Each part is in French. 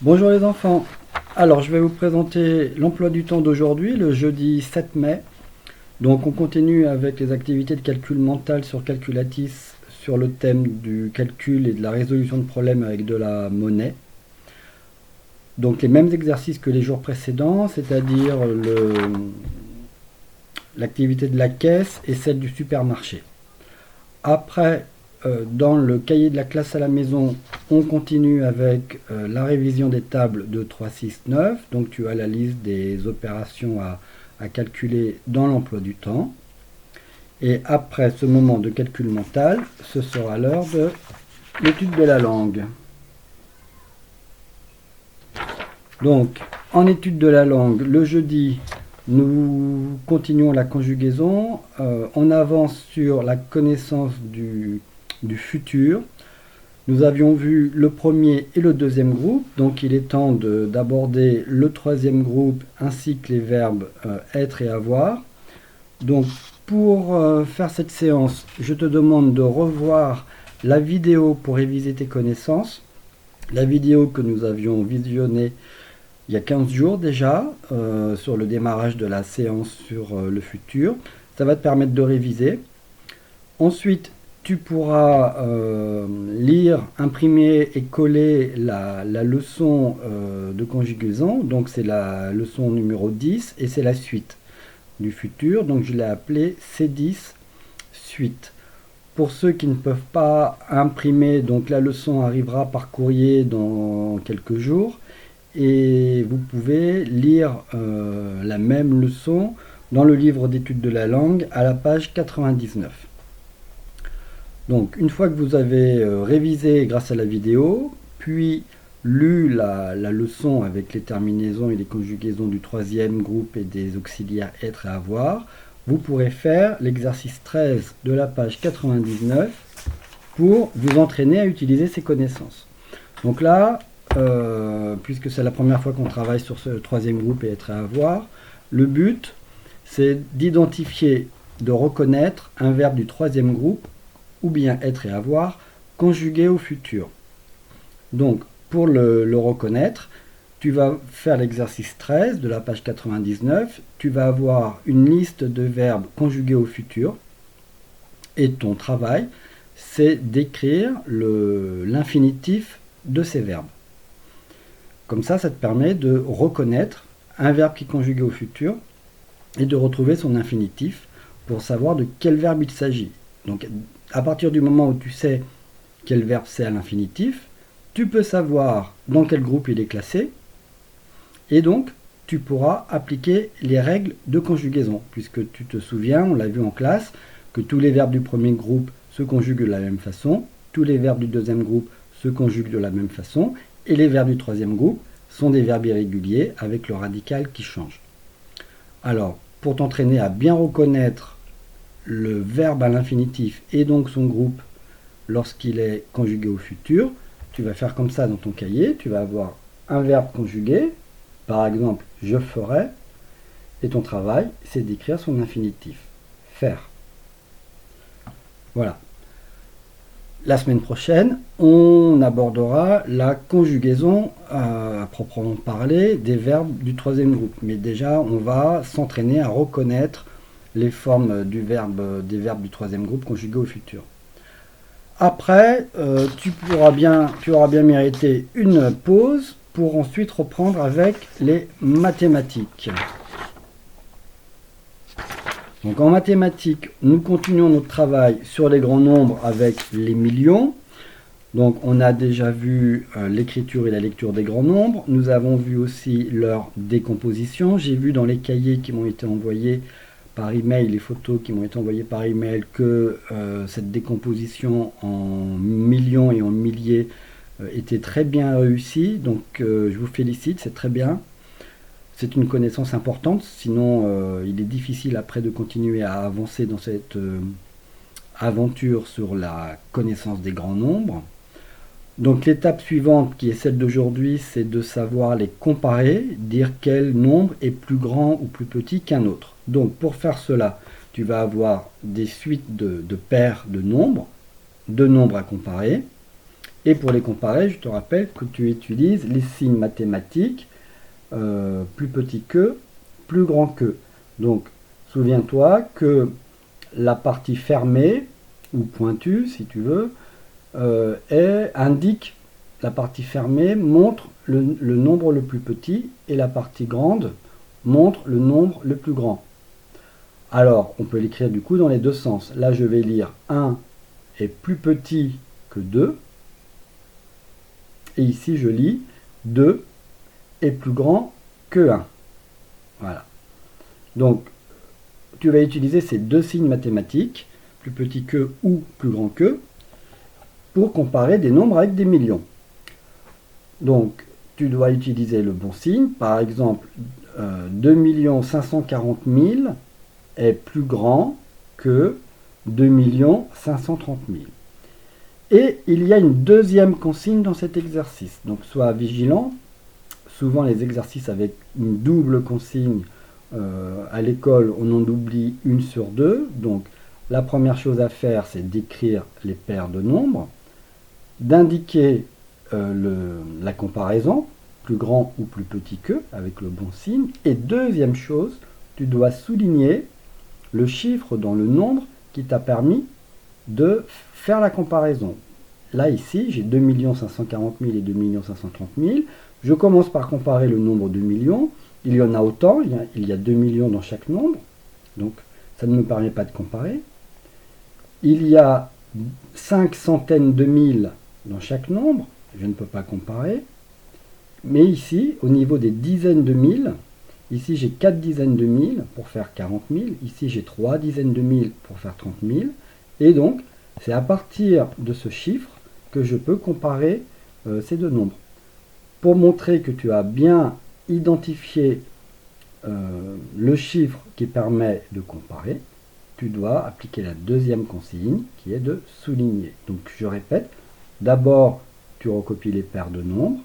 Bonjour les enfants. Alors je vais vous présenter l'emploi du temps d'aujourd'hui, le jeudi 7 mai. Donc on continue avec les activités de calcul mental sur Calculatis sur le thème du calcul et de la résolution de problèmes avec de la monnaie. Donc les mêmes exercices que les jours précédents, c'est-à-dire l'activité de la caisse et celle du supermarché. Après, dans le cahier de la classe à la maison, on continue avec la révision des tables de 3, 6, 9. Donc tu as la liste des opérations à calculer dans l'emploi du temps. Et après ce moment de calcul mental, ce sera l'heure de l'étude de la langue. Donc, en étude de la langue, le jeudi, nous continuons la conjugaison. On avance sur la connaissance du futur. Nous avions vu le premier et le deuxième groupe, donc il est temps d'aborder le troisième groupe ainsi que les verbes être et avoir. Donc pour faire cette séance, je te demande de revoir la vidéo pour réviser tes connaissances. La vidéo que nous avions visionnée il y a 15 jours déjà, sur le démarrage de la séance sur le futur. Ça va te permettre de réviser. Ensuite, tu pourras lire, imprimer et coller la leçon de conjugaison. Donc c'est la leçon numéro 10 et c'est la suite du futur. Donc je l'ai appelée C10 suite. Pour ceux qui ne peuvent pas imprimer, donc la leçon arrivera par courrier dans quelques jours. Et vous pouvez lire la même leçon dans le livre d'études de la langue à la page 99. Donc une fois que vous avez révisé grâce à la vidéo, puis lu la leçon avec les terminaisons et les conjugaisons du troisième groupe et des auxiliaires être et avoir, vous pourrez faire l'exercice 13 de la page 99 pour vous entraîner à utiliser ces connaissances. Donc là, puisque c'est la première fois qu'on travaille sur ce troisième groupe et être et avoir, le but c'est d'identifier, de reconnaître un verbe du troisième groupe ou bien être et avoir conjugué au futur. Donc pour le reconnaître, tu vas faire l'exercice 13 de la page 99, tu vas avoir une liste de verbes conjugués au futur et ton travail c'est d'écrire l'infinitif de ces verbes. Comme ça te permet de reconnaître un verbe qui est conjugué au futur et de retrouver son infinitif pour savoir de quel verbe il s'agit. Donc, à partir du moment où tu sais quel verbe c'est à l'infinitif, tu peux savoir dans quel groupe il est classé et donc tu pourras appliquer les règles de conjugaison puisque tu te souviens, on l'a vu en classe, que tous les verbes du premier groupe se conjuguent de la même façon, tous les verbes du deuxième groupe se conjuguent de la même façon et les verbes du troisième groupe sont des verbes irréguliers avec le radical qui change. Alors, pour t'entraîner à bien reconnaître le verbe à l'infinitif et donc son groupe lorsqu'il est conjugué au futur, tu vas faire comme ça dans ton cahier, tu vas avoir un verbe conjugué, par exemple je ferai, et ton travail c'est d'écrire son infinitif, faire. Voilà. La semaine prochaine, on abordera la conjugaison à proprement parler des verbes du troisième groupe. Mais déjà, on va s'entraîner à reconnaître les formes des verbes du troisième groupe conjugués au futur. Après, tu auras bien mérité une pause pour ensuite reprendre avec les mathématiques. Donc en mathématiques, nous continuons notre travail sur les grands nombres avec les millions. Donc on a déjà vu l'écriture et la lecture des grands nombres. Nous avons vu aussi leur décomposition. J'ai vu dans les cahiers qui m'ont été envoyés par email, les photos qui m'ont été envoyées par email, que cette décomposition en millions et en milliers était très bien réussie. Donc je vous félicite, c'est très bien. C'est une connaissance importante, sinon il est difficile après de continuer à avancer dans cette aventure sur la connaissance des grands nombres. Donc l'étape suivante, qui est celle d'aujourd'hui, c'est de savoir les comparer, dire quel nombre est plus grand ou plus petit qu'un autre. Donc pour faire cela, tu vas avoir des suites de paires de nombres à comparer, Et pour les comparer, je te rappelle que tu utilises les signes mathématiques plus petit que, plus grand que. Donc, souviens-toi que la partie fermée, ou pointue si tu veux, indique, la partie fermée montre le nombre le plus petit et la partie grande montre le nombre le plus grand. Alors, on peut l'écrire du coup dans les deux sens. Là, je vais lire 1 est plus petit que 2. Et ici, je lis 2 est plus grand que 1. Voilà. Donc, tu vas utiliser ces deux signes mathématiques, plus petit que ou plus grand que, pour comparer des nombres avec des millions. Donc, tu dois utiliser le bon signe. Par exemple, 2 540 000 est plus grand que 2 530 000. Et il y a une deuxième consigne dans cet exercice. Donc, sois vigilant. Souvent, les exercices avec une double consigne, à l'école, on en oublie une sur deux. Donc, la première chose à faire, c'est d'écrire les paires de nombres, d'indiquer la comparaison, plus grand ou plus petit que, avec le bon signe. Et deuxième chose, tu dois souligner le chiffre dans le nombre qui t'a permis de faire la comparaison. Là, ici, j'ai 2 540 000 et 2 530 000. Je commence par comparer le nombre de millions. Il y en a autant, il y a 2 millions dans chaque nombre. Donc, ça ne me permet pas de comparer. Il y a 5 centaines de mille dans chaque nombre. Je ne peux pas comparer. Mais ici, au niveau des dizaines de mille, ici j'ai 4 dizaines de mille pour faire 40 000. Ici j'ai 3 dizaines de mille pour faire 30 000. Et donc, c'est à partir de ce chiffre que je peux comparer ces deux nombres. Pour montrer que tu as bien identifié le chiffre qui permet de comparer, tu dois appliquer la deuxième consigne qui est de souligner. Donc je répète, d'abord tu recopies les paires de nombres,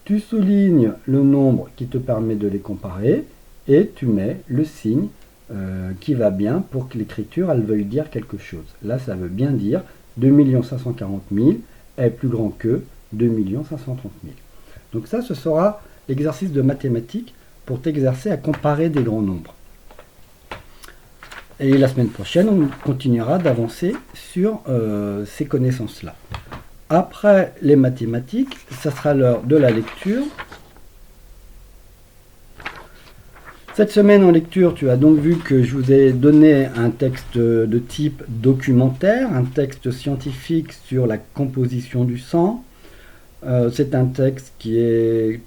tu soulignes le nombre qui te permet de les comparer et tu mets le signe qui va bien pour que l'écriture elle veuille dire quelque chose. Là ça veut bien dire 2 540 000 est plus grand que 2 530 000. Donc ça, ce sera l'exercice de mathématiques pour t'exercer à comparer des grands nombres. Et la semaine prochaine, on continuera d'avancer sur ces connaissances-là. Après les mathématiques, ça sera l'heure de la lecture. Cette semaine en lecture, tu as donc vu que je vous ai donné un texte de type documentaire, un texte scientifique sur la composition du sang. C'est un texte qui est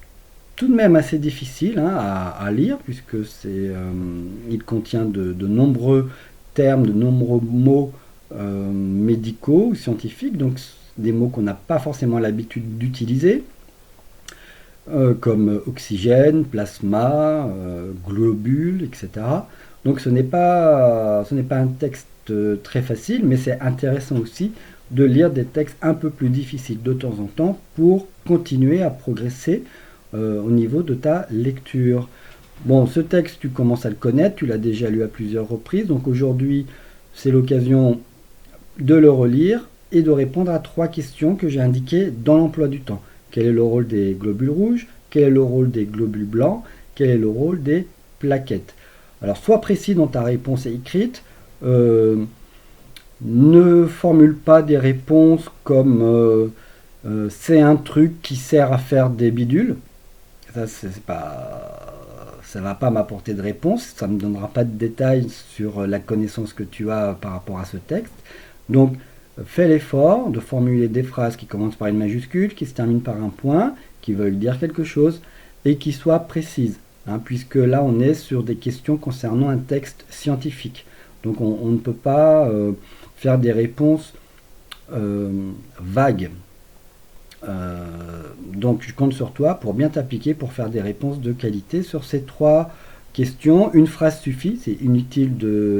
tout de même assez difficile à lire, puisque il contient de nombreux termes, de nombreux mots médicaux ou scientifiques, donc des mots qu'on n'a pas forcément l'habitude d'utiliser, comme oxygène, plasma, globules, etc. Donc ce n'est pas un texte très facile, mais c'est intéressant aussi de lire des textes un peu plus difficiles de temps en temps pour continuer à progresser au niveau de ta lecture. Bon, ce texte, tu commences à le connaître, tu l'as déjà lu à plusieurs reprises, donc aujourd'hui, c'est l'occasion de le relire et de répondre à 3 questions que j'ai indiquées dans l'emploi du temps. Quel est le rôle des globules rouges? Quel est le rôle des globules blancs? Quel est le rôle des plaquettes? Alors, sois précis dans ta réponse écrite. Ne formule pas des réponses comme c'est un truc qui sert à faire des bidules. Ça, ça va pas m'apporter de réponse. Ça ne me donnera pas de détails sur la connaissance que tu as par rapport à ce texte. Donc, fais l'effort de formuler des phrases qui commencent par une majuscule, qui se terminent par un point, qui veulent dire quelque chose et qui soient précises. Puisque là, on est sur des questions concernant un texte scientifique. Donc, on ne peut pas faire des réponses vagues. Donc, je compte sur toi pour bien t'appliquer pour faire des réponses de qualité sur ces 3 questions. Une phrase suffit, c'est inutile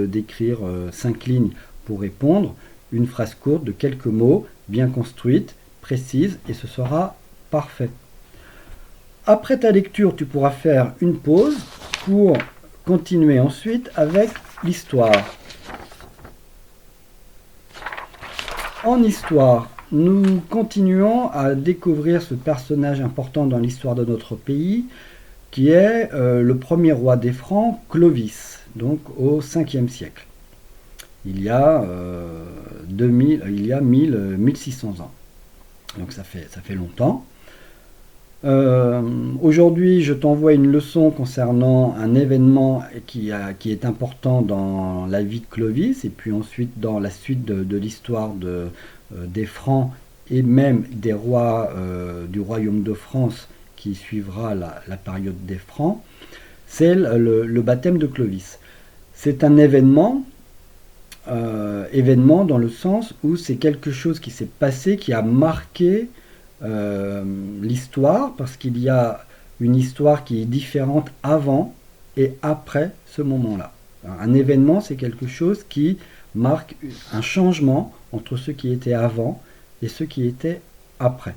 d'écrire 5 lignes pour répondre. Une phrase courte de quelques mots, bien construite, précise, et ce sera parfait. Après ta lecture, tu pourras faire une pause pour continuer ensuite avec l'histoire. En histoire, nous continuons à découvrir ce personnage important dans l'histoire de notre pays, qui est le premier roi des Francs, Clovis, donc au 5e siècle. Il y a 1600 ans. Donc ça fait longtemps. Aujourd'hui, je t'envoie une leçon concernant un événement qui est important dans la vie de Clovis, et puis ensuite dans la suite de l'histoire des Francs et même des rois du royaume de France qui suivra la période des Francs. C'est le baptême de Clovis. C'est un événement dans le sens où c'est quelque chose qui s'est passé, qui a marqué l'histoire, parce qu'il y a une histoire qui est différente avant et après ce moment-là. Un événement, c'est quelque chose qui marque un changement entre ce qui était avant et ce qui était après.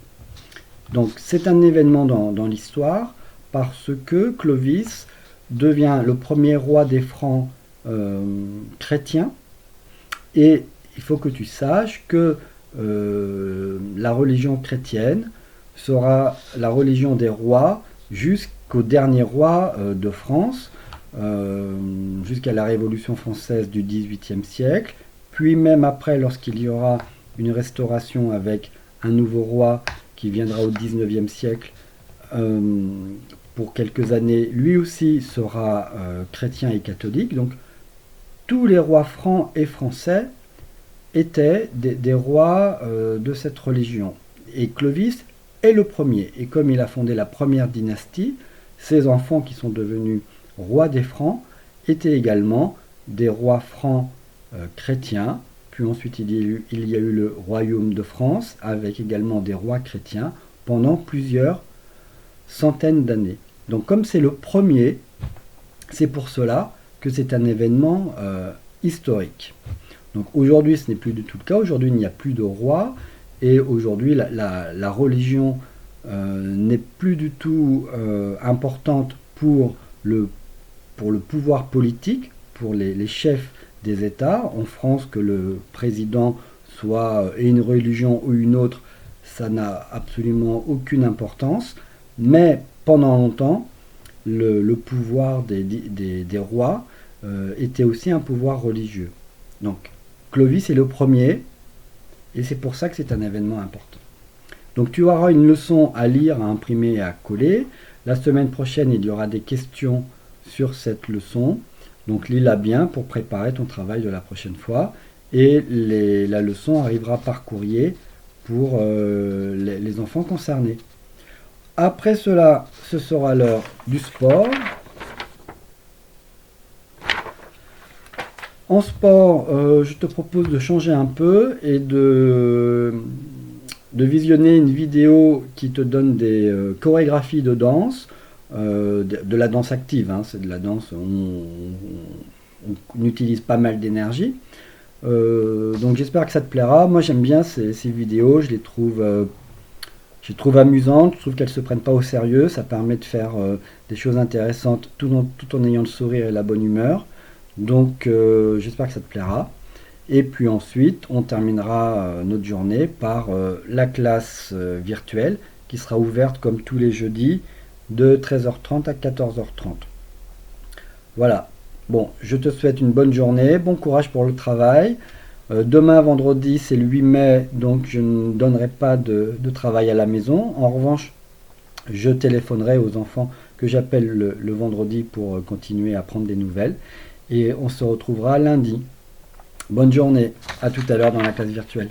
Donc c'est un événement dans l'histoire parce que Clovis devient le premier roi des Francs chrétiens, et il faut que tu saches que la religion chrétienne sera la religion des rois jusqu'au dernier roi de France, jusqu'à la Révolution française du XVIIIe siècle, puis même après, lorsqu'il y aura une restauration avec un nouveau roi qui viendra au XIXe siècle, pour quelques années, lui aussi sera chrétien et catholique. Donc tous les rois francs et français étaient des rois de cette religion. Et Clovis est le premier. Et comme il a fondé la première dynastie, ses enfants qui sont devenus rois des Francs étaient également des rois francs chrétiens. Puis ensuite il y a eu le royaume de France avec également des rois chrétiens pendant plusieurs centaines d'années. Donc comme c'est le premier, c'est pour cela que c'est un événement historique. Donc aujourd'hui ce n'est plus du tout le cas, aujourd'hui il n'y a plus de roi, et aujourd'hui la religion n'est plus du tout importante pour le pouvoir politique, pour les chefs des États. En France, que le président ait une religion ou une autre, ça n'a absolument aucune importance, mais pendant longtemps, le pouvoir des rois était aussi un pouvoir religieux. Donc Clovis est le premier, et c'est pour ça que c'est un événement important. Donc tu auras une leçon à lire, à imprimer et à coller. La semaine prochaine, il y aura des questions sur cette leçon. Donc lis-la bien pour préparer ton travail de la prochaine fois. Et la leçon arrivera par courrier pour les enfants concernés. Après cela, ce sera l'heure du sport. En sport, je te propose de changer un peu et de visionner une vidéo qui te donne des chorégraphies de danse, de la danse active, hein, c'est de la danse où on utilise pas mal d'énergie. Donc j'espère que ça te plaira. Moi j'aime bien ces vidéos, je les trouve amusantes, je trouve qu'elles ne se prennent pas au sérieux, ça permet de faire des choses intéressantes tout en ayant le sourire et la bonne humeur. Donc j'espère que ça te plaira. Et puis ensuite, on terminera notre journée par la classe virtuelle qui sera ouverte comme tous les jeudis de 13h30 à 14h30. Voilà. Bon, je te souhaite une bonne journée, bon courage pour le travail. Demain, vendredi, c'est le 8 mai, donc je ne donnerai pas de travail à la maison. En revanche, je téléphonerai aux enfants que j'appelle le vendredi pour continuer à prendre des nouvelles. Et on se retrouvera lundi. Bonne journée, à tout à l'heure dans la classe virtuelle.